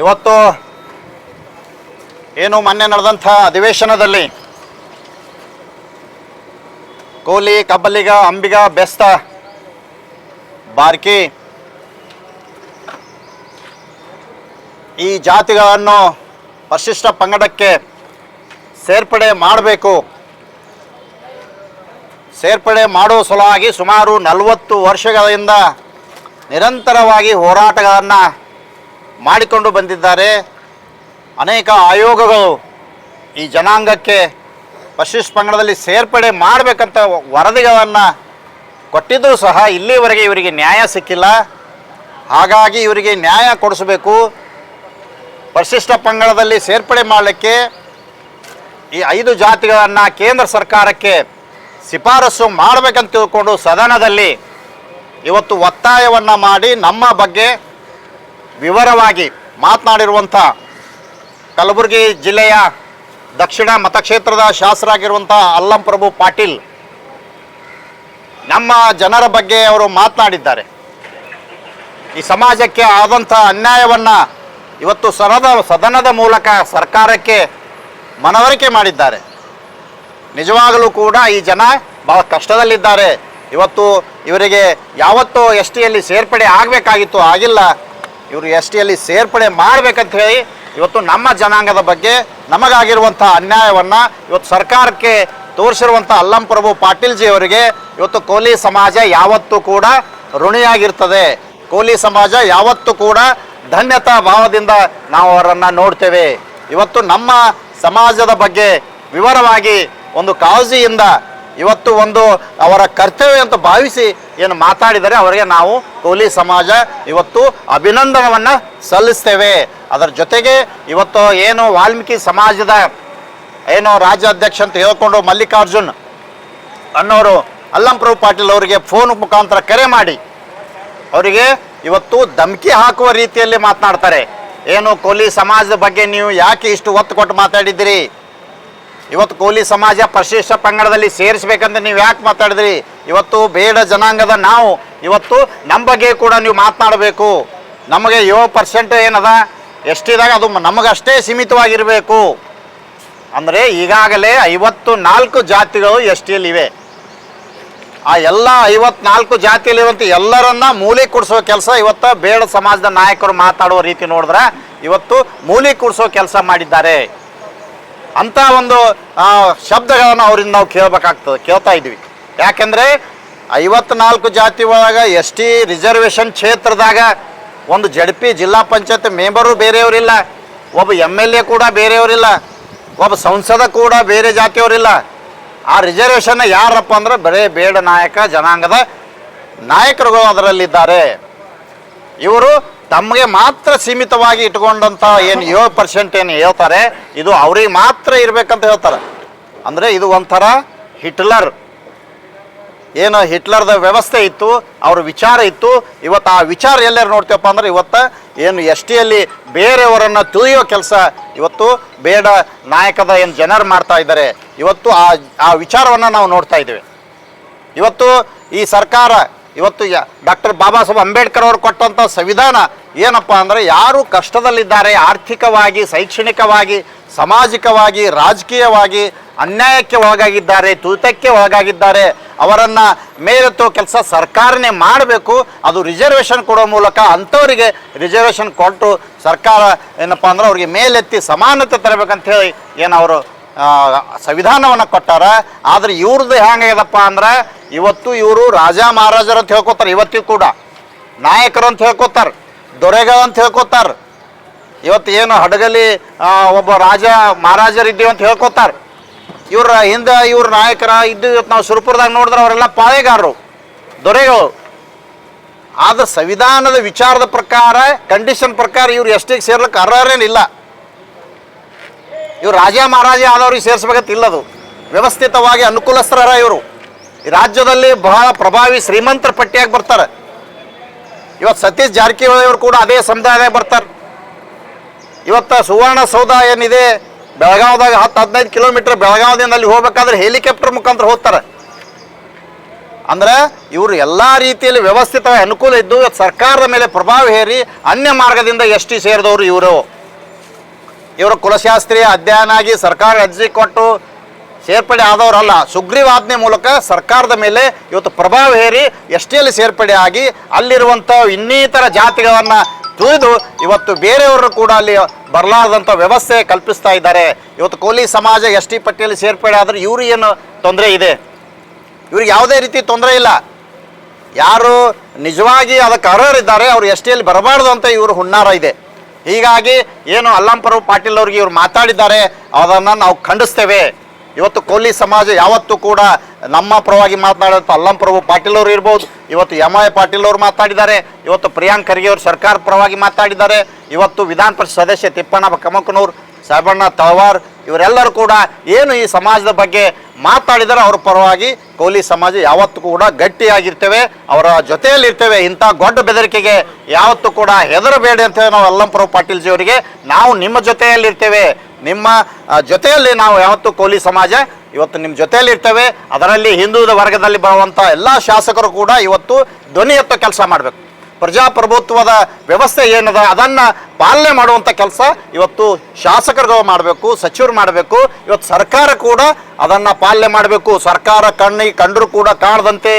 ಇವತ್ತು ಏನು ಮೊನ್ನೆ ನಡೆದಂಥ ಅಧಿವೇಶನದಲ್ಲಿ ಕೋಲಿ, ಕಬ್ಬಲಿಗ, ಅಂಬಿಗ, ಬೆಸ್ತ, ಬಾರ್ಕಿ ಈ ಜಾತಿಗಳನ್ನು ಪರಿಶಿಷ್ಟ ಪಂಗಡಕ್ಕೆ ಸೇರ್ಪಡೆ ಮಾಡಬೇಕು. ಸೇರ್ಪಡೆ ಮಾಡುವ ಸಲುವಾಗಿ ಸುಮಾರು 40 ವರ್ಷಗಳಿಂದ ನಿರಂತರವಾಗಿ ಹೋರಾಟಗಳನ್ನು ಮಾಡಿಕೊಂಡು ಬಂದಿದ್ದಾರೆ. ಅನೇಕ ಆಯೋಗಗಳು ಈ ಜನಾಂಗಕ್ಕೆ ಪರಿಶಿಷ್ಟ ಪಂಗಡದಲ್ಲಿ ಸೇರ್ಪಡೆ ಮಾಡಬೇಕಂತ ವರದಿಗಳನ್ನು ಕೊಟ್ಟಿದ್ದರೂ ಸಹ ಇಲ್ಲಿವರೆಗೆ ಇವರಿಗೆ ನ್ಯಾಯ ಸಿಕ್ಕಿಲ್ಲ. ಹಾಗಾಗಿ ಇವರಿಗೆ ನ್ಯಾಯ ಕೊಡಿಸಬೇಕು. ಪರಿಶಿಷ್ಟ ಪಂಗಡದಲ್ಲಿ ಸೇರ್ಪಡೆ ಮಾಡಲಿಕ್ಕೆ ಈ 5 ಜಾತಿಗಳನ್ನು ಕೇಂದ್ರ ಸರ್ಕಾರಕ್ಕೆ ಶಿಫಾರಸು ಮಾಡಬೇಕಂತ ತಿಳ್ಕೊಂಡು ಸದನದಲ್ಲಿ ಇವತ್ತು ಒತ್ತಾಯವನ್ನು ಮಾಡಿ ನಮ್ಮ ಬಗ್ಗೆ ವಿವರವಾಗಿ ಮಾತನಾಡಿರುವಂಥ ಕಲಬುರಗಿ ಜಿಲ್ಲೆಯ ದಕ್ಷಿಣ ಮತಕ್ಷೇತ್ರದ ಶಾಸಕರಾಗಿರುವಂಥ ಅಲ್ಲಂ ಪ್ರಭು ಪಾಟೀಲ್ ನಮ್ಮ ಜನರ ಬಗ್ಗೆ ಅವರು ಮಾತನಾಡಿದ್ದಾರೆ. ಈ ಸಮಾಜಕ್ಕೆ ಆದಂಥ ಅನ್ಯಾಯವನ್ನು ಇವತ್ತು ಸದನದ ಮೂಲಕ ಸರ್ಕಾರಕ್ಕೆ ಮನವರಿಕೆ ಮಾಡಿದ್ದಾರೆ. ನಿಜವಾಗಲೂ ಕೂಡ ಈ ಜನ ಭಾಳ ಕಷ್ಟದಲ್ಲಿದ್ದಾರೆ. ಇವತ್ತು ಇವರಿಗೆ ಯಾವತ್ತೂ ಎಸ್ ಟಿಯಲ್ಲಿ ಸೇರ್ಪಡೆ ಆಗಬೇಕಾಗಿತ್ತು, ಆಗಿಲ್ಲ. ಇವರು ಎಸ್ ಟಿಯಲ್ಲಿ ಸೇರ್ಪಡೆ ಮಾಡಬೇಕಂತ ಹೇಳಿ ಇವತ್ತು ನಮ್ಮ ಜನಾಂಗದ ಬಗ್ಗೆ ನಮಗಾಗಿರುವಂಥ ಅನ್ಯಾಯವನ್ನು ಇವತ್ತು ಸರ್ಕಾರಕ್ಕೆ ತೋರಿಸಿರುವಂಥ ಅಲ್ಲಂ ಪ್ರಭು ಪಾಟೀಲ್ ಜಿ ಅವರಿಗೆ ಇವತ್ತು ಕೋಲಿ ಸಮಾಜ ಯಾವತ್ತೂ ಕೂಡ ಋಣಿಯಾಗಿರ್ತದೆ. ಕೋಲಿ ಸಮಾಜ ಯಾವತ್ತೂ ಕೂಡ ಧನ್ಯತಾ ಭಾವದಿಂದ ನಾವು ಅವರನ್ನು ನೋಡ್ತೇವೆ. ಇವತ್ತು ನಮ್ಮ ಸಮಾಜದ ಬಗ್ಗೆ ವಿವರವಾಗಿ ಒಂದು ಕಾಳಜಿಯಿಂದ ಇವತ್ತು ಒಂದು ಅವರ ಕರ್ತವ್ಯ ಅಂತ ಭಾವಿಸಿ ಏನು ಮಾತಾಡಿದರೆ ಅವರಿಗೆ ನಾವು ಕೋಲಿ ಸಮಾಜ ಇವತ್ತು ಅಭಿನಂದನವನ್ನು ಸಲ್ಲಿಸ್ತೇವೆ. ಅದರ ಜೊತೆಗೆ ಇವತ್ತು ಏನು ವಾಲ್ಮೀಕಿ ಸಮಾಜದ ಏನು ರಾಜ್ಯಾಧ್ಯಕ್ಷ ಅಂತ ಹೇಳ್ಕೊಂಡು ಮಲ್ಲಿಕಾರ್ಜುನ್ ಅನ್ನೋರು ಅಲ್ಲಂ ಪ್ರಭು ಪಾಟೀಲ್ ಅವರಿಗೆ ಫೋನ್ ಮುಖಾಂತರ ಕರೆ ಮಾಡಿ ಅವರಿಗೆ ಇವತ್ತು ಧಮಕಿ ಹಾಕುವ ರೀತಿಯಲ್ಲಿ ಮಾತನಾಡ್ತಾರೆ. ಏನು ಕೋಲಿ ಸಮಾಜದ ಬಗ್ಗೆ ನೀವು ಯಾಕೆ ಇಷ್ಟು ಒತ್ತು ಕೊಟ್ಟು ಮಾತಾಡಿದ್ದೀರಿ? ಇವತ್ತು ಕೋಲಿ ಸಮಾಜ ಪರಿಶಿಷ್ಟ ಪಂಗಡದಲ್ಲಿ ಸೇರಿಸ್ಬೇಕಂತ ನೀವು ಯಾಕೆ ಮಾತಾಡಿದ್ರಿ? ಇವತ್ತು ಬೇಡ ಜನಾಂಗದ ನಾವು ಇವತ್ತು ನಮ್ಮ ಬಗ್ಗೆ ಕೂಡ ನೀವು ಮಾತನಾಡಬೇಕು. ನಮಗೆ 7% ಏನದ ಎಸ್ ಟಿದಾಗ ಅದು ನಮಗಷ್ಟೇ ಸೀಮಿತವಾಗಿರಬೇಕು. ಅಂದರೆ ಈಗಾಗಲೇ 54 ಜಾತಿಗಳು ಎಸ್ ಟಿಯಲ್ಲಿವೆ. ಆ ಎಲ್ಲ 54 ಜಾತಿಯಲ್ಲಿರುವಂಥ ಎಲ್ಲರನ್ನ ಮೂಲೆ ಕೂಡಿಸೋ ಕೆಲಸ ಇವತ್ತು ಬೇಡ ಸಮಾಜದ ನಾಯಕರು ಮಾತಾಡುವ ರೀತಿ ನೋಡಿದ್ರೆ ಇವತ್ತು ಮೂಲೆ ಕೂಡಿಸೋ ಕೆಲಸ ಮಾಡಿದ್ದಾರೆ. ಅಂಥ ಒಂದು ಶಬ್ದಗಳನ್ನು ಅವರಿಂದ ನಾವು ಕೇಳ್ತಾ ಇದ್ವಿ. ಯಾಕೆಂದರೆ 54 ಜಾತಿ ಒಳಗೆ ಎಸ್ ಟಿ ರಿಸರ್ವೇಷನ್ ಕ್ಷೇತ್ರದಾಗ ಒಂದು ZP ಜಿಲ್ಲಾ ಪಂಚಾಯತ್ ಮೆಂಬರು ಬೇರೆಯವರಿಲ್ಲ, ಒಬ್ಬ MLA ಕೂಡ ಬೇರೆಯವರಿಲ್ಲ, ಒಬ್ಬ ಸಂಸದ ಕೂಡ ಬೇರೆ ಜಾತಿಯವರಿಲ್ಲ. ಆ ರಿಸರ್ವೇಷನ್ನ ಯಾರಪ್ಪ ಅಂದ್ರೆ ಬರೇ ಬೇಡ ನಾಯಕ ಜನಾಂಗದ ನಾಯಕರುಗಳು ಅದರಲ್ಲಿದ್ದಾರೆ. ಇವರು ತಮಗೆ ಮಾತ್ರ ಸೀಮಿತವಾಗಿ ಇಟ್ಕೊಂಡಂಥ ಏನು 7% ಏನು ಹೇಳ್ತಾರೆ ಇದು ಅವ್ರಿಗೆ ಮಾತ್ರ ಇರಬೇಕಂತ ಹೇಳ್ತಾರೆ. ಅಂದರೆ ಇದು ಒಂಥರ ಹಿಟ್ಲರ್ದ ವ್ಯವಸ್ಥೆ ಇತ್ತು, ಅವ್ರ ವಿಚಾರ ಇತ್ತು. ಇವತ್ತು ಆ ವಿಚಾರ ಎಲ್ಲರೂ ನೋಡ್ತೀವಪ್ಪ ಅಂದ್ರೆ ಇವತ್ತು ಏನು ಎಸ್ ಟಿಯಲ್ಲಿ ಬೇರೆಯವರನ್ನು ತುಳಿಯೋ ಕೆಲಸ ಇವತ್ತು ಬೇಡ ನಾಯಕದ ಏನು ಜನರು ಮಾಡ್ತಾ ಇದ್ದಾರೆ. ಇವತ್ತು ಆ ವಿಚಾರವನ್ನು ನಾವು ನೋಡ್ತಾ ಇದ್ದೇವೆ. ಇವತ್ತು ಈ ಸರ್ಕಾರ ಇವತ್ತು ಡಾಕ್ಟರ್ ಬಾಬಾ ಸಾಹೇಬ್ ಅಂಬೇಡ್ಕರ್ ಅವರು ಕೊಟ್ಟಂಥ ಸಂವಿಧಾನ ಏನಪ್ಪ ಅಂದರೆ ಯಾರು ಕಷ್ಟದಲ್ಲಿದ್ದಾರೆ, ಆರ್ಥಿಕವಾಗಿ, ಶೈಕ್ಷಣಿಕವಾಗಿ, ಸಾಮಾಜಿಕವಾಗಿ, ರಾಜಕೀಯವಾಗಿ ಅನ್ಯಾಯಕ್ಕೆ ಒಳಗಾಗಿದ್ದಾರೆ, ತುಳಿತಕ್ಕೆ ಒಳಗಾಗಿದ್ದಾರೆ, ಅವರನ್ನು ಮೇಲೆತ್ತೋ ಕೆಲಸ ಸರ್ಕಾರನೇ ಮಾಡಬೇಕು. ಅದು ರಿಸರ್ವೇಷನ್ ಕೊಡೋ ಮೂಲಕ ಅಂಥವರಿಗೆ ರಿಸರ್ವೇಷನ್ ಕೊಟ್ಟು ಸರ್ಕಾರ ಏನಪ್ಪ ಅಂದ್ರೆ ಅವ್ರಿಗೆ ಮೇಲೆತ್ತಿ ಸಮಾನತೆ ತರಬೇಕಂತ ಹೇಳಿ ಏನು ಅವರು ಸಂವಿಧಾನವನ್ನು ಕೊಟ್ಟಾರ. ಆದರೆ ಇವ್ರದ್ದು ಹೆಂಗಾಗ್ಯದಪ್ಪ ಅಂದ್ರೆ ಇವತ್ತು ಇವರು ರಾಜ ಮಹಾರಾಜರು ಅಂತ ಹೇಳ್ಕೊತಾರೆ. ಇವತ್ತಿಗೂ ಕೂಡ ನಾಯಕರು ಅಂತ ಹೇಳ್ಕೊತಾರೆ, ದೊರೆಗಳು ಅಂತ ಹೇಳ್ಕೊತಾರೆ. ಇವತ್ತು ಏನು ಹಡಗಲಿ ಒಬ್ಬ ರಾಜ ಮಹಾರಾಜರಿದ್ದೀವಿ ಅಂತ ಹೇಳ್ಕೊತಾರೆ. ಇವ್ರ ಹಿಂದೆ ಇವ್ರ ನಾಯಕರ ಇದ್ದು ಇವತ್ತು ನಾವು ಸುರಪುರದಾಗ ನೋಡಿದ್ರೆ ಅವರೆಲ್ಲ ಪಾಳೆಗಾರರು, ದೊರೆಗಳು. ಆದ್ರೆ ಸಂವಿಧಾನದ ವಿಚಾರದ ಪ್ರಕಾರ, ಕಂಡೀಷನ್ ಪ್ರಕಾರ ಇವ್ರು ಎಷ್ಟಿಗೆ ಸೇರ್ಲಿಕ್ಕೆ ಅರ್ಹರೇನಿಲ್ಲ. ಇವ್ರು ರಾಜ ಮಹಾರಾಜ ಆದವ್ರಿಗೆ ಸೇರಿಸ್ಬೇಕಂತಿಲ್ಲ. ಅದು ವ್ಯವಸ್ಥಿತವಾಗಿ ಅನುಕೂಲಸ್ಥರ ಇವರು ಈ ರಾಜ್ಯದಲ್ಲಿ ಬಹಳ ಪ್ರಭಾವಿ ಶ್ರೀಮಂತರ ಪಟ್ಟಿಯಾಗಿ ಬರ್ತಾರೆ. ಇವತ್ತು ಸತೀಶ್ ಜಾರಕಿಹೊಳಿ ಅವರು ಕೂಡ ಅದೇ ಸಮುದಾಯದಾಗ ಬರ್ತಾರೆ. ಇವತ್ತು ಸುವರ್ಣಸೌಧ ಏನಿದೆ ಬೆಳಗಾವದಾಗ 10-15 ಕಿಲೋಮೀಟರ್ ಬೆಳಗಾವದಿಂದ ಅಲ್ಲಿ ಹೋಗ್ಬೇಕಾದ್ರೆ ಹೆಲಿಕಾಪ್ಟರ್ ಮುಖಾಂತರ ಹೋಗ್ತಾರೆ. ಅಂದ್ರೆ ಇವರು ಎಲ್ಲ ರೀತಿಯಲ್ಲಿ ವ್ಯವಸ್ಥಿತವಾಗಿ ಅನುಕೂಲ ಇದ್ದು ಸರ್ಕಾರದ ಮೇಲೆ ಪ್ರಭಾವ ಹೇರಿ ಅನ್ಯ ಮಾರ್ಗದಿಂದ ಎಸ್ ಟಿ ಸೇರಿದವರು ಇವರು. ಇವರು ಕುಲಶಾಸ್ತ್ರೀಯ ಅಧ್ಯಯನ ಆಗಿ ಸರ್ಕಾರ ಅರ್ಜಿ ಕೊಟ್ಟು ಸೇರ್ಪಡೆ ಆದವರಲ್ಲ. ಸುಗ್ರೀವಾಜ್ಞೆ ಮೂಲಕ ಸರ್ಕಾರದ ಮೇಲೆ ಇವತ್ತು ಪ್ರಭಾವ ಹೇರಿ ಎಸ್ ಟಿಯಲ್ಲಿ ಸೇರ್ಪಡೆ ಆಗಿ ಅಲ್ಲಿರುವಂಥ ಇನ್ನಿತರ ಜಾತಿಗಳನ್ನು ತುಳಿದು ಇವತ್ತು ಬೇರೆಯವರು ಕೂಡ ಅಲ್ಲಿ ಬರಲಾರದಂಥ ವ್ಯವಸ್ಥೆ ಕಲ್ಪಿಸ್ತಾ ಇದ್ದಾರೆ. ಇವತ್ತು ಕೋಲಿ ಸಮಾಜ ಎಸ್ ಟಿ ಪಟ್ಟಿಯಲ್ಲಿ ಸೇರ್ಪಡೆ ಆದರೆ ಇವರು ಏನು ತೊಂದರೆ ಇದೆ? ಇವ್ರಿಗೆ ಯಾವುದೇ ರೀತಿ ತೊಂದರೆ ಇಲ್ಲ. ಯಾರು ನಿಜವಾಗಿ ಅದಕ್ಕೆ ಅರ್ಹರಿದ್ದಾರೆ ಅವರು ಎಸ್ ಟಿಯಲ್ಲಿ ಬರಬಾರ್ದು ಅಂತ ಇವರು ಹುನ್ನಾರ ಇದೆ. ಹೀಗಾಗಿ ಏನು ಅಲ್ಲಂಪ್ರಭು ಪಾಟೀಲ್ ಅವ್ರಿಗೆ ಇವರು ಮಾತಾಡಿದ್ದಾರೆ, ಅದನ್ನು ನಾವು ಖಂಡಿಸ್ತೇವೆ. ಇವತ್ತು ಕೋಲಿ ಸಮಾಜ ಯಾವತ್ತೂ ಕೂಡ ನಮ್ಮ ಪರವಾಗಿ ಮಾತನಾಡುವಂಥ ಅಲ್ಲಂಪ್ರಭು ಪಾಟೀಲ್ ಅವರು ಇರ್ಬೋದು, ಇವತ್ತು ಎಂ.ಐ. ಪಾಟೀಲ್ ಅವರು ಮಾತಾಡಿದ್ದಾರೆ, ಇವತ್ತು ಪ್ರಿಯಾಂಕ್ ಖರ್ಗೆ ಅವರು ಸರ್ಕಾರ ಪರವಾಗಿ ಮಾತಾಡಿದ್ದಾರೆ, ಇವತ್ತು ವಿಧಾನ ಪರಿಷತ್ ಸದಸ್ಯ ತಿಪ್ಪಣ್ಣ ಕಮಕನೂರು, ಸಾಬಣ್ಣ ತಳವಾರ್ ಇವರೆಲ್ಲರೂ ಕೂಡ ಏನು ಈ ಸಮಾಜದ ಬಗ್ಗೆ ಮಾತಾಡಿದರೆ ಅವ್ರ ಪರವಾಗಿ ಕೋಲಿ ಸಮಾಜ ಯಾವತ್ತೂ ಕೂಡ ಗಟ್ಟಿಯಾಗಿರ್ತೇವೆ, ಅವರ ಜೊತೆಯಲ್ಲಿರ್ತೇವೆ. ಇಂಥ ಗೊಡ್ಡ ಬೆದರಿಕೆಗೆ ಯಾವತ್ತೂ ಕೂಡ ಹೆದರಬೇಡಿ ಅಂತೇಳಿ ನಾವು ಅಲ್ಲಂಪ್ರಭು ಪಾಟೀಲ್ ಜಿ ಅವರಿಗೆ ನಾವು ನಿಮ್ಮ ಜೊತೆಯಲ್ಲಿರ್ತೇವೆ, ನಿಮ್ಮ ಜೊತೆಯಲ್ಲಿ ನಾವು ಯಾವತ್ತೂ ಕೋಲಿ ಸಮಾಜ ಇವತ್ತು ನಿಮ್ಮ ಜೊತೆಯಲ್ಲಿರ್ತೇವೆ. ಅದರಲ್ಲಿ ಹಿಂದುಳಿದ ವರ್ಗದಲ್ಲಿ ಬರುವಂಥ ಎಲ್ಲ ಶಾಸಕರು ಕೂಡ ಇವತ್ತು ಧ್ವನಿ ಎತ್ತೋ ಕೆಲಸ ಮಾಡಬೇಕು. ಪ್ರಜಾಪ್ರಭುತ್ವದ ವ್ಯವಸ್ಥೆ ಏನದ ಅದನ್ನು ಪಾಲನೆ ಮಾಡುವಂಥ ಕೆಲಸ ಇವತ್ತು ಶಾಸಕರು ಮಾಡಬೇಕು, ಸಚಿವರು ಮಾಡಬೇಕು. ಇವತ್ತು ಸರ್ಕಾರ ಕೂಡ ಅದನ್ನು ಪಾಲನೆ ಮಾಡಬೇಕು. ಸರ್ಕಾರ ಕಂಡರೂ ಕೂಡ ಕಾಣದಂತೆ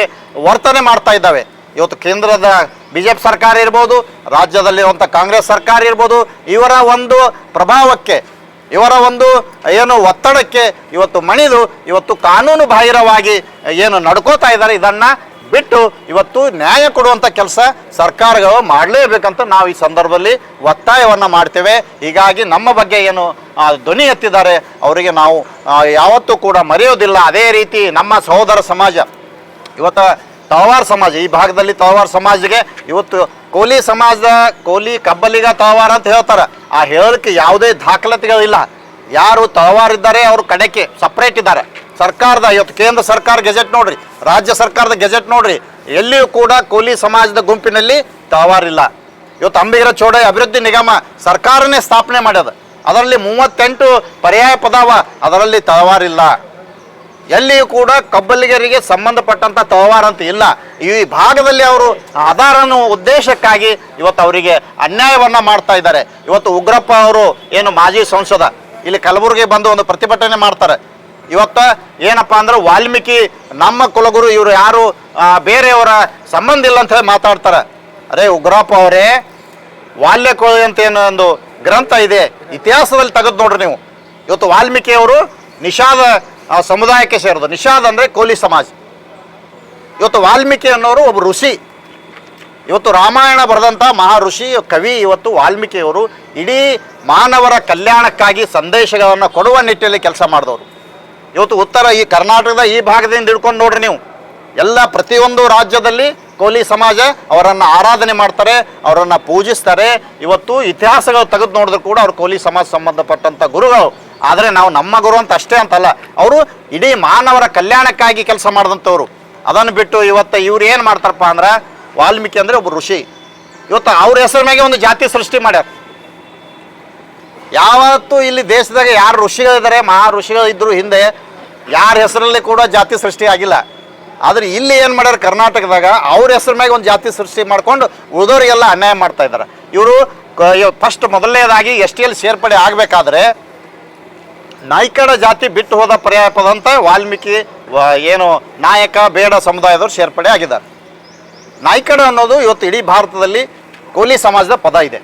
ವರ್ತನೆ ಮಾಡ್ತಾ ಇದ್ದಾವೆ. ಇವತ್ತು ಕೇಂದ್ರದ BJP ಸರ್ಕಾರ ಇರ್ಬೋದು, ರಾಜ್ಯದಲ್ಲಿರುವಂಥ ಕಾಂಗ್ರೆಸ್ ಸರ್ಕಾರ ಇರ್ಬೋದು, ಇವರ ಒಂದು ಪ್ರಭಾವಕ್ಕೆ, ಇವರ ಒಂದು ಏನು ಒತ್ತಡಕ್ಕೆ ಇವತ್ತು ಮಣಿದು ಇವತ್ತು ಕಾನೂನು ಬಾಹಿರವಾಗಿ ಏನು ನಡ್ಕೋತಾ ಇದ್ದಾರೆ. ಇದನ್ನು ಬಿಟ್ಟು ಇವತ್ತು ನ್ಯಾಯ ಕೊಡುವಂಥ ಕೆಲಸ ಸರ್ಕಾರಗಳು ಮಾಡಲೇಬೇಕಂತ ನಾವು ಈ ಸಂದರ್ಭದಲ್ಲಿ ಒತ್ತಾಯವನ್ನು ಮಾಡ್ತೇವೆ. ಹೀಗಾಗಿ ನಮ್ಮ ಬಗ್ಗೆ ಏನು ಧ್ವನಿ ಎತ್ತಿದ್ದಾರೆ ಅವರಿಗೆ ನಾವು ಯಾವತ್ತೂ ಕೂಡ ಮರೆಯೋದಿಲ್ಲ. ಅದೇ ರೀತಿ ನಮ್ಮ ಸಹೋದರ ಸಮಾಜ ಇವತ್ತು ತಳವಾರ್ ಸಮಾಜ, ಈ ಭಾಗದಲ್ಲಿ ತಳವಾರ್ ಸಮಾಜಕ್ಕೆ ಇವತ್ತು ಕೋಲಿ ಸಮಾಜದ ಕೋಲಿ ಕಬ್ಬಲಿಗ ತಳವಾರ ಅಂತ ಹೇಳ್ತಾರೆ. ಆ ಹೇಳೋಕ್ಕೆ ಯಾವುದೇ ದಾಖಲಾತಿಗಳಿಲ್ಲ. ಯಾರು ತಳವಾರ್ ಇದ್ದಾರೆ ಅವರು ಕಡೆಗೆ ಸಪ್ರೇಟ್ ಇದ್ದಾರೆ. ಸರ್ಕಾರದ ಇವತ್ತು ಕೇಂದ್ರ ಸರ್ಕಾರ ಗೆಜೆಟ್ ನೋಡ್ರಿ, ರಾಜ್ಯ ಸರ್ಕಾರದ ಗೆಜೆಟ್ ನೋಡ್ರಿ, ಎಲ್ಲಿಯೂ ಕೂಡ ಕೋಲಿ ಸಮಾಜದ ಗುಂಪಿನಲ್ಲಿ ತಳವಾರಿಲ್ಲ. ಇವತ್ತು ಅಂಬಿಗರ ಚೌಡಯ್ಯ ಅಭಿವೃದ್ಧಿ ನಿಗಮ ಸರ್ಕಾರನೇ ಸ್ಥಾಪನೆ ಮಾಡ್ಯದ, ಅದರಲ್ಲಿ 38 ಪರ್ಯಾಯ ಪದಾವ, ಅದರಲ್ಲಿ ತಳವಾರಿಲ್ಲ. ಎಲ್ಲಿಯೂ ಕೂಡ ಕಬ್ಬಲಿಗರಿಗೆ ಸಂಬಂಧಪಟ್ಟಂಥ ತಳವಾರ ಅಂತ ಇಲ್ಲ. ಈ ಭಾಗದಲ್ಲಿ ಅವರು ಆಧಾರನ ಉದ್ದೇಶಕ್ಕಾಗಿ ಇವತ್ತು ಅವರಿಗೆ ಅನ್ಯಾಯವನ್ನು ಮಾಡ್ತಾ ಇದ್ದಾರೆ. ಇವತ್ತು ಉಗ್ರಪ್ಪ ಅವರು ಏನು ಮಾಜಿ ಸಂಸದ ಇಲ್ಲಿ ಕಲಬುರಗಿ ಬಂದು ಒಂದು ಪ್ರತಿಭಟನೆ ಮಾಡ್ತಾರೆ. ಇವತ್ತು ಏನಪ್ಪ ಅಂದ್ರೆ ವಾಲ್ಮೀಕಿ ನಮ್ಮ ಕುಲಗುರು, ಇವರು ಯಾರು ಬೇರೆಯವರ ಸಂಬಂಧ ಇಲ್ಲ ಅಂತ ಹೇಳಿ ಮಾತಾಡ್ತಾರೆ. ಅರೆ ಉಗ್ರಪ್ಪ ಅವರೇ, ವಾಲ್ಯಕೋಳಿ ಅಂತ ಏನೋ ಒಂದು ಗ್ರಂಥ ಇದೆ, ಇತಿಹಾಸದಲ್ಲಿ ತೆಗೆದು ನೋಡ್ರಿ ನೀವು. ಇವತ್ತು ವಾಲ್ಮೀಕಿಯವರು ನಿಷಾದ ಸಮುದಾಯಕ್ಕೆ ಸೇರೋದು. ನಿಷಾದ್ ಅಂದರೆ ಕೋಲಿ ಸಮಾಜ. ಇವತ್ತು ವಾಲ್ಮೀಕಿ ಅನ್ನೋರು ಒಬ್ಬ ಋಷಿ. ಇವತ್ತು ರಾಮಾಯಣ ಬರೆದಂಥ ಮಹಾ ಋಷಿ ಕವಿ ಇವತ್ತು ವಾಲ್ಮೀಕಿಯವರು ಇಡೀ ಮಾನವರ ಕಲ್ಯಾಣಕ್ಕಾಗಿ ಸಂದೇಶಗಳನ್ನು ಕೊಡುವ ನಿಟ್ಟಿನಲ್ಲಿ ಕೆಲಸ ಮಾಡಿದವರು. ಇವತ್ತು ಉತ್ತರ ಈ ಕರ್ನಾಟಕದ ಈ ಭಾಗದಿಂದ ಹಿಡ್ಕೊಂಡು ನೋಡ್ರಿ ನೀವು, ಎಲ್ಲ ಪ್ರತಿಯೊಂದು ರಾಜ್ಯದಲ್ಲಿ ಕೋಲಿ ಸಮಾಜ ಅವರನ್ನು ಆರಾಧನೆ ಮಾಡ್ತಾರೆ, ಅವರನ್ನು ಪೂಜಿಸ್ತಾರೆ. ಇವತ್ತು ಇತಿಹಾಸಗಳು ತೆಗೆದು ನೋಡಿದ್ರು ಕೂಡ ಅವ್ರು ಕೋಲಿ ಸಮಾಜ ಸಂಬಂಧಪಟ್ಟಂಥ ಗುರುಗಳು. ಆದರೆ ನಾವು ನಮ್ಮ ಗುರು ಅಂತ ಅಷ್ಟೇ ಅಂತಲ್ಲ, ಅವರು ಇಡೀ ಮಾನವರ ಕಲ್ಯಾಣಕ್ಕಾಗಿ ಕೆಲಸ ಮಾಡಿದಂಥವ್ರು. ಅದನ್ನು ಬಿಟ್ಟು ಇವತ್ತು ಇವ್ರು ಏನು ಮಾಡ್ತಾರಪ್ಪ ಅಂದ್ರೆ, ವಾಲ್ಮೀಕಿ ಅಂದರೆ ಒಬ್ಬ ಋಷಿ. ಇವತ್ತು ಅವ್ರ ಹೆಸರ ಮ್ಯಾಗೆ ಒಂದು ಜಾತಿ ಸೃಷ್ಟಿ ಮಾಡ್ಯಾರ. ಯಾವತ್ತೂ ಇಲ್ಲಿ ದೇಶದಾಗ ಯಾರು ಋಷಿಗಳಿದ್ದಾರೆ, ಮಹಾ ಋಷಿಗಳಿದ್ದರು ಹಿಂದೆ, ಯಾರ ಹೆಸರಲ್ಲಿ ಕೂಡ ಜಾತಿ ಸೃಷ್ಟಿ ಆಗಿಲ್ಲ. ಆದರೆ ಇಲ್ಲಿ ಏನು ಮಾಡ್ಯಾರ ಕರ್ನಾಟಕದಾಗ, ಅವ್ರ ಹೆಸರ ಮ್ಯಾಗೆ ಒಂದು ಜಾತಿ ಸೃಷ್ಟಿ ಮಾಡ್ಕೊಂಡು ಉಳಿದವರಿಗೆಲ್ಲ ಅನ್ಯಾಯ ಮಾಡ್ತಾ ಇದ್ದಾರೆ. ಇವರು ಫಸ್ಟ್ ಮೊದಲನೇದಾಗಿ ಎಸ್ ಟಿಯಲ್ಲಿ ಸೇರ್ಪಡೆ ಆಗಬೇಕಾದ್ರೆ ನಾಯ್ಕಡ ಜಾತಿ ಬಿಟ್ಟು ಹೋದ ಪರ್ಯಾಯ ಪದ ಅಂತ ವಾಲ್ಮೀಕಿ ಏನು ನಾಯಕ ಬೇಡ ಸಮುದಾಯದವರು ಸೇರ್ಪಡೆ ಆಗಿದ್ದಾರೆ. ನಾಯ್ಕಡ ಅನ್ನೋದು ಇವತ್ತು ಇಡೀ ಭಾರತದಲ್ಲಿ ಕೋಲಿ ಸಮಾಜದ ಪದ ಇದೆ.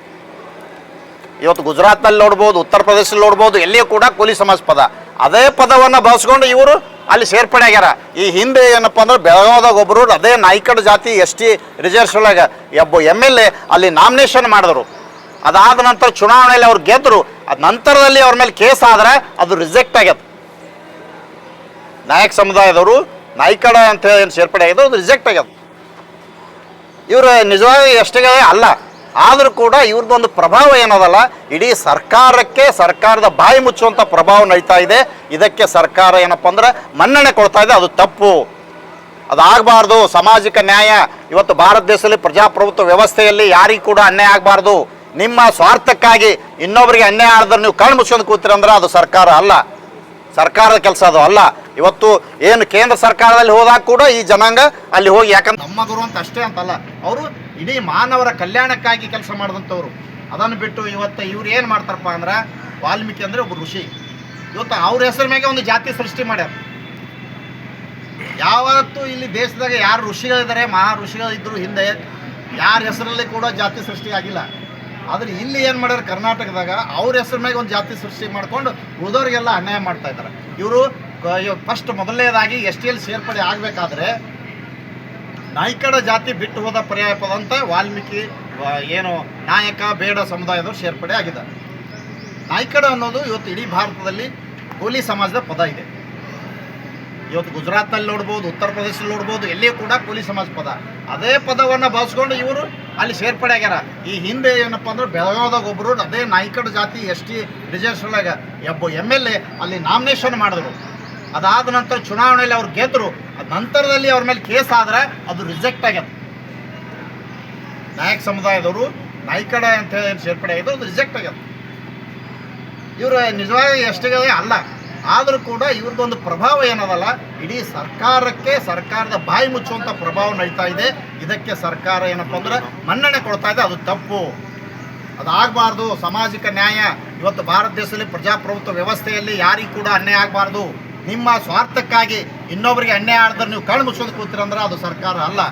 ಇವತ್ತು ಗುಜರಾತ್ನಲ್ಲಿ ನೋಡ್ಬೋದು, ಉತ್ತರ ಪ್ರದೇಶದಲ್ಲಿ ನೋಡ್ಬೋದು, ಎಲ್ಲಿಯೂ ಕೂಡ ಕೋಲಿ ಸಮಾಜ ಪದ. ಅದೇ ಪದವನ್ನು ಬಳಸ್ಕೊಂಡು ಇವರು ಅಲ್ಲಿ ಸೇರ್ಪಡೆ ಆಗ್ಯಾರ. ಈ ಹಿಂದೆ ಏನಪ್ಪ ಅಂದ್ರೆ ಬೆಳಗಾವದಾಗ ಒಬ್ಬರು ಅದೇ ನಾಯ್ಕಡ ಜಾತಿ ST ರಿಸರ್ವೇಷನ್ಗೆ ಒಬ್ಬ MLA ಅಲ್ಲಿ ನಾಮಿನೇಷನ್ ಮಾಡಿದ್ರು. ಅದಾದ ನಂತರ ಚುನಾವಣೆಯಲ್ಲಿ ಅವ್ರು ಗೆದ್ದರು. ಅದ ನಂತರದಲ್ಲಿ ಅವ್ರ ಮೇಲೆ ಕೇಸ್ ಆದರೆ ಅದು ರಿಜೆಕ್ಟ್ ಆಗ್ಯದ. ನಾಯಕ ಸಮುದಾಯದವರು ನಾಯ್ಕಡ ಅಂತ ಹೇಳಿ ಏನು ಸೇರ್ಪಡೆ ಆಗಿದ್ದು ಅದು ರಿಜೆಕ್ಟ್ ಆಗ್ಯದ. ಇವರು ನಿಜವಾಗಿ ಎಷ್ಟೇ ಅಲ್ಲ, ಆದರೂ ಕೂಡ ಇವ್ರದ್ದೊಂದು ಪ್ರಭಾವ ಏನದಲ್ಲ, ಇಡೀ ಸರ್ಕಾರಕ್ಕೆ, ಸರ್ಕಾರದ ಬಾಯಿ ಮುಚ್ಚುವಂಥ ಪ್ರಭಾವ ನಡೀತಾ ಇದೆ. ಇದಕ್ಕೆ ಸರ್ಕಾರ ಏನಪ್ಪ ಅಂದ್ರೆ ಮನ್ನಣೆ ಕೊಡ್ತಾ ಇದೆ. ಅದು ತಪ್ಪು, ಅದಾಗಬಾರ್ದು. ಸಾಮಾಜಿಕ ನ್ಯಾಯ ಇವತ್ತು ಭಾರತ ದೇಶದಲ್ಲಿ ಪ್ರಜಾಪ್ರಭುತ್ವ ವ್ಯವಸ್ಥೆಯಲ್ಲಿ ಯಾರಿಗೂ ಕೂಡ ಅನ್ಯಾಯ ಆಗಬಾರ್ದು. ನಿಮ್ಮ ಸ್ವಾರ್ಥಕ್ಕಾಗಿ ಇನ್ನೊಬ್ಬರಿಗೆ ಅನ್ಯಾಯ ಆದ್ರೆ ನೀವು ಕಣ್ಣು ಮುಚ್ಕೊಂಡು ಕೂತಿರಂದ್ರೆ ಅದು ಸರ್ಕಾರ ಅಲ್ಲ, ಸರ್ಕಾರದ ಕೆಲಸ ಅದು ಅಲ್ಲ. ಇವತ್ತು ಏನು ಕೇಂದ್ರ ಸರ್ಕಾರದಲ್ಲಿ ಹೋದಾಗ ಕೂಡ ಈ ಜನಾಂಗ ಅಲ್ಲಿ ಹೋಗಿ, ಯಾಕಂದ್ರೆ ನಮ್ಮ ಗುರು ಅಂತ ಅಷ್ಟೇ ಅಂತಲ್ಲ, ಅವರು ಇಡೀ ಮಾನವರ ಕಲ್ಯಾಣಕ್ಕಾಗಿ ಕೆಲಸ ಮಾಡಿದಂಥವ್ರು. ಅದನ್ನು ಬಿಟ್ಟು ಇವತ್ತು ಇವ್ರು ಏನು ಮಾಡ್ತಾರಪ್ಪ ಅಂದ್ರೆ ವಾಲ್ಮೀಕಿ ಅಂದರೆ ಒಬ್ಬ ಋಷಿ. ಇವತ್ತು ಅವ್ರ ಹೆಸರ ಮೇಲೆ ಒಂದು ಜಾತಿ ಸೃಷ್ಟಿ ಮಾಡ್ಯಾರ. ಯಾವತ್ತೂ ಇಲ್ಲಿ ದೇಶದಾಗ ಯಾರು ಋಷಿಗಳಿದ್ದಾರೆ, ಮಹಾ ಋಷಿಗಳಿದ್ದರು ಹಿಂದೆ, ಯಾರ ಹೆಸರಲ್ಲಿ ಕೂಡ ಜಾತಿ ಸೃಷ್ಟಿ ಆಗಿಲ್ಲ. ಆದರೆ ಇಲ್ಲಿ ಏನು ಮಾಡ್ಯಾರ ಕರ್ನಾಟಕದಾಗ ಅವ್ರ ಹೆಸರ ಮೇಲೆ ಒಂದು ಜಾತಿ ಸೃಷ್ಟಿ ಮಾಡ್ಕೊಂಡು ಉಳಿದವ್ರಿಗೆಲ್ಲ ಅನ್ಯಾಯ ಮಾಡ್ತಾ ಇದ್ದಾರೆ. ಇವರು ಫಸ್ಟ್ ಮೊದಲನೇದಾಗಿ ST ಯಲ್ಲಿ ಸೇರ್ಪಡೆ ಆಗಬೇಕಾದ್ರೆ ನಾಯ್ಕಡ ಜಾತಿ ಬಿಟ್ಟು ಹೋದ ಪರ್ಯಾಯ ಪದ ಅಂತ ವಾಲ್ಮೀಕಿ ಏನು ನಾಯಕ ಬೇಡ ಸಮುದಾಯದವರು ಸೇರ್ಪಡೆ ಆಗಿದ್ದಾರೆ. ನಾಯ್ಕಡ ಅನ್ನೋದು ಇವತ್ತು ಇಡೀ ಭಾರತದಲ್ಲಿ ಕೋಲಿ ಸಮಾಜದ ಪದ ಇದೆ. ಇವತ್ತು ಗುಜರಾತ್ನಲ್ಲಿ ನೋಡ್ಬೋದು, ಉತ್ತರ ಪ್ರದೇಶದಲ್ಲಿ ನೋಡ್ಬೋದು, ಎಲ್ಲಿಯೂ ಕೂಡ ಕೋಲಿ ಸಮಾಜ ಪದ. ಅದೇ ಪದವನ್ನು ಬಳಸ್ಕೊಂಡು ಇವರು ಅಲ್ಲಿ ಸೇರ್ಪಡೆ ಆಗ್ಯಾರ. ಈ ಹಿಂದೆ ಏನಪ್ಪ ಅಂದ್ರೆ ಬೆಳಗಾವದಾಗ ಒಬ್ಬರು ಅದೇ ನಾಯ್ಕಡ ಜಾತಿ ST ರಿಸರ್ವೇಷನ್ದಾಗ MLA ಅಲ್ಲಿ ನಾಮಿನೇಷನ್ ಮಾಡಿದ್ರು. ಅದಾದ ನಂತರ ಚುನಾವಣೆಯಲ್ಲಿ ಅವ್ರು ಗೆದ್ದರು. ಅದ ನಂತರದಲ್ಲಿ ಅವ್ರ ಮೇಲೆ ಕೇಸ್ ಆದ್ರೆ ಅದು ರಿಜೆಕ್ಟ್ ಆಗ್ಯದ. ನಾಯಕ ಸಮುದಾಯದವರು ನಾಯ್ಕಡ ಅಂತ ಹೇಳಿ ಸೇರ್ಪಡೆ ಆಗಿದ್ದು ಅದು ರಿಜೆಕ್ಟ್ ಆಗ್ಯದ. ಇವರು ನಿಜವಾಗಿ STಗಳೇ ಅಲ್ಲ. ಆದರೂ ಕೂಡ ಇವ್ರದ್ದೊಂದು ಪ್ರಭಾವ ಏನದಲ್ಲ, ಇಡೀ ಸರ್ಕಾರದ ಬಾಯಿ ಮುಚ್ಚುವಂಥ ಪ್ರಭಾವ ನಡೀತಾ ಇದೆ. ಇದಕ್ಕೆ ಸರ್ಕಾರ ಏನಪ್ಪ ಅಂದ್ರೆ ಮನ್ನಣೆ ಕೊಡ್ತಾ ಇದೆ. ಅದು ತಪ್ಪು, ಅದಾಗಬಾರ್ದು. ಸಾಮಾಜಿಕ ನ್ಯಾಯ ಇವತ್ತು ಭಾರತ ದೇಶದಲ್ಲಿ ಪ್ರಜಾಪ್ರಭುತ್ವ ವ್ಯವಸ್ಥೆಯಲ್ಲಿ ಯಾರಿಗೂ ಕೂಡ ಅನ್ಯಾಯ ಆಗಬಾರ್ದು. ನಿಮ್ಮ ಸ್ವಾರ್ಥಕ್ಕಾಗಿ ಇನ್ನೊಬ್ಬರಿಗೆ ಅನ್ಯಾಯ ಆಡಿದ್ರೆ ನೀವು ಕಣ್ಣು ಮುಚ್ಚೋದು ಕೂತಿರಂದ್ರೆ ಅದು ಸರ್ಕಾರ ಅಲ್ಲ,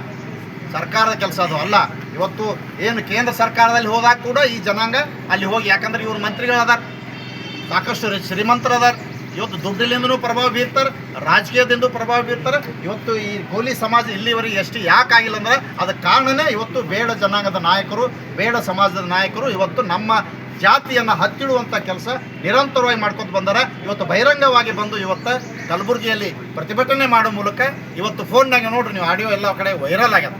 ಸರ್ಕಾರದ ಕೆಲಸ ಅದು ಅಲ್ಲ. ಇವತ್ತು ಏನು ಕೇಂದ್ರ ಸರ್ಕಾರದಲ್ಲಿ ಹೋದಾಗ ಕೂಡ ಈ ಜನಾಂಗ ಅಲ್ಲಿ ಹೋಗಿ, ಯಾಕಂದ್ರೆ ಇವ್ರು ಮಂತ್ರಿಗಳದಾರ, ಸಾಕಷ್ಟು ಶ್ರೀಮಂತರದಾರ, ಇವತ್ತು ದುಡ್ಡಿಲಿಂದನೂ ಪ್ರಭಾವ ಬೀರ್ತಾರೆ, ರಾಜಕೀಯದಿಂದ ಪ್ರಭಾವ ಬೀರ್ತಾರೆ. ಇವತ್ತು ಈ ಕೋಲಿ ಸಮಾಜ ಇಲ್ಲಿವರೆಗೆ ST ಯಾಕೆ ಆಗಿಲ್ಲ ಅಂದ್ರೆ ಅದಕ್ಕೆ ಕಾರಣನೇ ಇವತ್ತು ಬೇಡ ಜನಾಂಗದ ನಾಯಕರು, ಬೇಡ ಸಮಾಜದ ನಾಯಕರು ಇವತ್ತು ನಮ್ಮ ಜಾತಿಯನ್ನು ಹತ್ತಿಡುವಂಥ ಕೆಲಸ ನಿರಂತರವಾಗಿ ಮಾಡ್ಕೊತ ಬಂದಾರೆ. ಇವತ್ತು ಬಹಿರಂಗವಾಗಿ ಬಂದು ಇವತ್ತು ಕಲಬುರಗಿಯಲ್ಲಿ ಪ್ರತಿಭಟನೆ ಮಾಡೋ ಮೂಲಕ ಇವತ್ತು ಫೋನ್ನಾಗ ನೋಡ್ರಿ ನೀವು, ಆಡಿಯೋ ಎಲ್ಲ ಕಡೆ ವೈರಲ್ ಆಗ್ಯದ.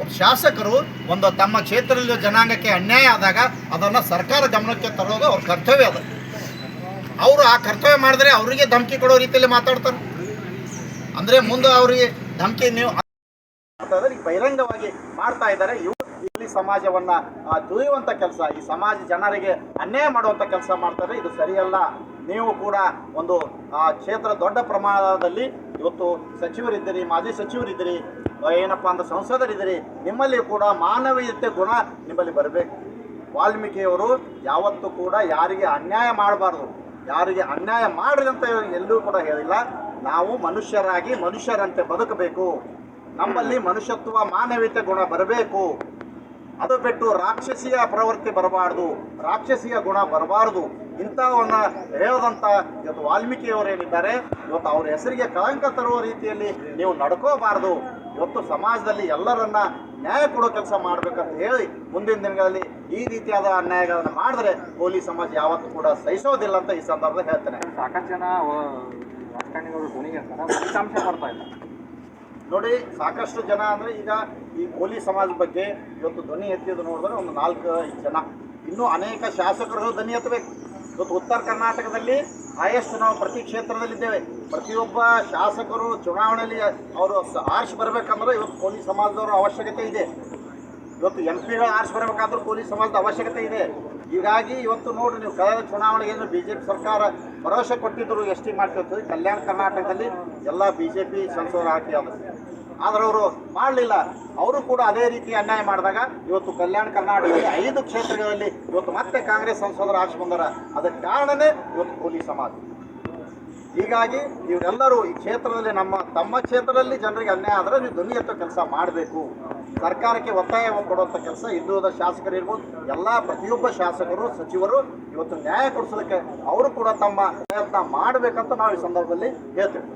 ಒಬ್ಬ ಶಾಸಕರು ಒಂದು ತಮ್ಮ ಕ್ಷೇತ್ರದಲ್ಲಿ ಜನಾಂಗಕ್ಕೆ ಅನ್ಯಾಯ ಆದಾಗ ಅದನ್ನು ಸರ್ಕಾರ ಗಮನಕ್ಕೆ ತರೋದು ಅವ್ರ ಕರ್ತವ್ಯ ಅದ. ಅವರು ಆ ಕರ್ತವ್ಯ ಮಾಡಿದ್ರೆ ಅವರಿಗೆ ಧಮಕಿ ಕೊಡೋ ರೀತಿಯಲ್ಲಿ ಮಾತಾಡ್ತಾರೆ. ಅಂದರೆ ಮುಂದೆ ಅವರಿಗೆ ಧಮಕಿ ನೀವು ಬಹಿರಂಗವಾಗಿ ಮಾಡ್ತಾ ಇದ್ದಾರೆ. ಇಲ್ಲಿ ಸಮಾಜವನ್ನ ತುಳಿಯುವಂಥ ಕೆಲಸ, ಈ ಸಮಾಜ ಜನರಿಗೆ ಅನ್ಯಾಯ ಮಾಡುವಂಥ ಕೆಲಸ ಮಾಡ್ತಾರೆ. ಇದು ಸರಿಯಲ್ಲ. ನೀವು ಕೂಡ ಒಂದು ಕ್ಷೇತ್ರ ದೊಡ್ಡ ಪ್ರಮಾಣದಲ್ಲಿ ಇವತ್ತು ಸಚಿವರಿದ್ದೀರಿ, ಮಾಜಿ ಸಚಿವರಿದ್ದೀರಿ, ಏನಪ್ಪ ಅಂದ್ರೆ ಸಂಸದರಿದ್ದೀರಿ. ನಿಮ್ಮಲ್ಲಿ ಕೂಡ ಮಾನವೀಯತೆ ಗುಣ ನಿಮ್ಮಲ್ಲಿ ಬರಬೇಕು. ವಾಲ್ಮೀಕಿಯವರು ಯಾವತ್ತೂ ಕೂಡ ಯಾರಿಗೆ ಅನ್ಯಾಯ ಮಾಡಬಾರ್ದು, ಯಾರಿಗೆ ಅನ್ಯಾಯ ಮಾಡ್ರಿ ಅಂತ ಎಲ್ಲೂ ಕೂಡ ಹೇಳಿಲ್ಲ. ನಾವು ಮನುಷ್ಯರಾಗಿ ಮನುಷ್ಯರಂತೆ ಬದುಕಬೇಕು. ನಮ್ಮಲ್ಲಿ ಮನುಷ್ಯತ್ವ ಮಾನವೀಯತೆ ಗುಣ ಬರಬೇಕು. ಅದು ಬಿಟ್ಟು ರಾಕ್ಷಸಿಯ ಪ್ರವೃತ್ತಿ ಬರಬಾರ್ದು, ರಾಕ್ಷಸಿಯ ಗುಣ ಬರಬಾರ್ದು. ಇಂಥವನ್ನ ಹೇಳದಂಥ ಇವತ್ತು ವಾಲ್ಮೀಕಿಯವರೇನಿದ್ದಾರೆ, ಇವತ್ತು ಅವ್ರ ಹೆಸರಿಗೆ ಕಳಂಕ ತರುವ ರೀತಿಯಲ್ಲಿ ನೀವು ನಡ್ಕೋಬಾರ್ದು. ಇವತ್ತು ಸಮಾಜದಲ್ಲಿ ಎಲ್ಲರನ್ನ ನ್ಯಾಯ ಕೊಡೋ ಕೆಲಸ ಮಾಡ್ಬೇಕಂತ ಹೇಳಿ ಮುಂದಿನ ದಿನಗಳಲ್ಲಿ ಈ ರೀತಿಯಾದ ಅನ್ಯಾಯಗಳನ್ನು ಮಾಡಿದ್ರೆ ಕೋಲಿ ಸಮಾಜ ಯಾವತ್ತೂ ಕೂಡ ಸಹಿಸೋದಿಲ್ಲ ಅಂತ ಈ ಸಂದರ್ಭದಲ್ಲಿ ಹೇಳ್ತೇನೆ. ಸಾಕಷ್ಟು ಜನ ರಾಜಕಾರಣಿಗಳು ಧ್ವನಿಗೆ ಫಲಿತಾಂಶ ಬರ್ತಾ ಇಲ್ಲ ನೋಡಿ. ಸಾಕಷ್ಟು ಜನ ಅಂದರೆ ಈಗ ಈ ಕೋಲಿ ಸಮಾಜ ಬಗ್ಗೆ ಇವತ್ತು ಧ್ವನಿ ಎತ್ತಿದ್ದು ನೋಡಿದ್ರೆ ಒಂದು 4-5 ಜನ. ಇನ್ನೂ ಅನೇಕ ಶಾಸಕರು ಧ್ವನಿ ಎತ್ತಬೇಕು. ಇವತ್ತು ಉತ್ತರ ಕರ್ನಾಟಕದಲ್ಲಿ ಹೈಯೆಸ್ಟ್ ನಾವು ಪ್ರತಿ ಕ್ಷೇತ್ರದಲ್ಲಿದ್ದೇವೆ. ಪ್ರತಿಯೊಬ್ಬ ಶಾಸಕರು ಚುನಾವಣೆಯಲ್ಲಿ ಅವರು ಆರ್ಶ್ ಬರಬೇಕಂದ್ರೆ ಇವತ್ತು ಕೋಲಿ ಸಮಾಜದವರ ಅವಶ್ಯಕತೆ ಇದೆ. ಇವತ್ತು MPಗಳು ಆರ್ಶ್ ಬರಬೇಕಾದ್ರೂ ಕೋಲಿ ಸಮಾಜದ ಅವಶ್ಯಕತೆ ಇದೆ. ಹೀಗಾಗಿ ಇವತ್ತು ನೋಡಿ ನೀವು ಕಳೆದ ಚುನಾವಣೆಗೆ BJP ಸರ್ಕಾರ ಭರವಸೆ ಕೊಟ್ಟಿದ್ದರು ST ಮಾಡ್ತಿರ್ತೀವಿ. ಕಲ್ಯಾಣ ಕರ್ನಾಟಕದಲ್ಲಿ ಎಲ್ಲ BJP ಸಂಸದರು ಹಾಕಿದ್ರು. ಆದರೆ ಅವರು ಮಾಡಲಿಲ್ಲ. ಅವರು ಕೂಡ ಅದೇ ರೀತಿ ಅನ್ಯಾಯ ಮಾಡಿದಾಗ ಇವತ್ತು ಕಲ್ಯಾಣ ಕರ್ನಾಟಕದಲ್ಲಿ 5 ಕ್ಷೇತ್ರಗಳಲ್ಲಿ ಇವತ್ತು ಮತ್ತೆ ಕಾಂಗ್ರೆಸ್ ಸಂಸದರು ಆರ್ಶ್ ಬಂದಾರ. ಅದಕ್ಕೆ ಕಾರಣನೇ ಇವತ್ತು ಕೋಲಿ ಸಮಾಜ. ಹೀಗಾಗಿ ಇವರೆಲ್ಲರೂ ಈ ಕ್ಷೇತ್ರದಲ್ಲಿ ತಮ್ಮ ಕ್ಷೇತ್ರದಲ್ಲಿ ಜನರಿಗೆ ಅನ್ಯಾಯ ಆದರೆ ನೀವು ಧ್ವನಿ ಎತ್ತೋ ಕೆಲಸ ಮಾಡಬೇಕು. ಸರ್ಕಾರಕ್ಕೆ ಒತ್ತಾಯ ಕೊಡುವಂಥ ಕೆಲಸ ಹಿಂದುಳಿದ ಶಾಸಕರು ಇರ್ಬೋದು, ಎಲ್ಲ ಪ್ರತಿಯೊಬ್ಬ ಶಾಸಕರು ಸಚಿವರು ಇವತ್ತು ನ್ಯಾಯ ಕೊಡಿಸೋದಕ್ಕೆ ಅವರು ಕೂಡ ತಮ್ಮ ಪ್ರಯತ್ನ ಮಾಡಬೇಕಂತ ನಾವು ಈ ಸಂದರ್ಭದಲ್ಲಿ ಹೇಳ್ತೇವೆ.